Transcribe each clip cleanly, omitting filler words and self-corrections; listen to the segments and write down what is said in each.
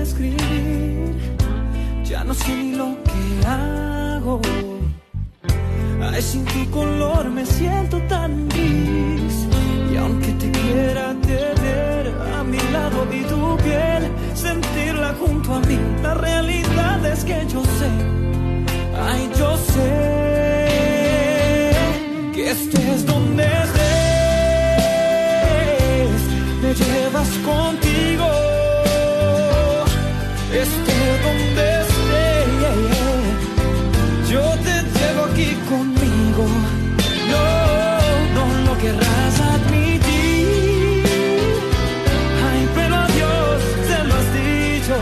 describir, ya no sé ni lo que hago. Ay, sin tu color me siento tan gris. Y aunque te quiera tener a mi lado y tu piel sentirla junto a mí, la realidad es que yo sé, ay, yo sé que estés donde estés, me llevas contigo. Esté donde esté, yo te llevo aquí conmigo. No lo querrás admitir, ay, pero a Dios se lo has dicho.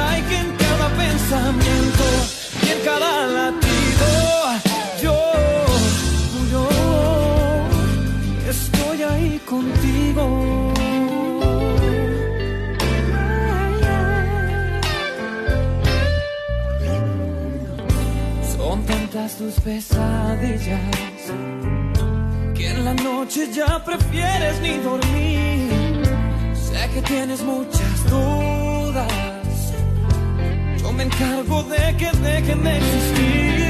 Ay, que en cada pensamiento y en cada latido yo estoy ahí contigo. Son tantas tus pesadillas que en la noche ya prefieres ni dormir. Sé que tienes muchas dudas, yo me encargo de que dejen de existir.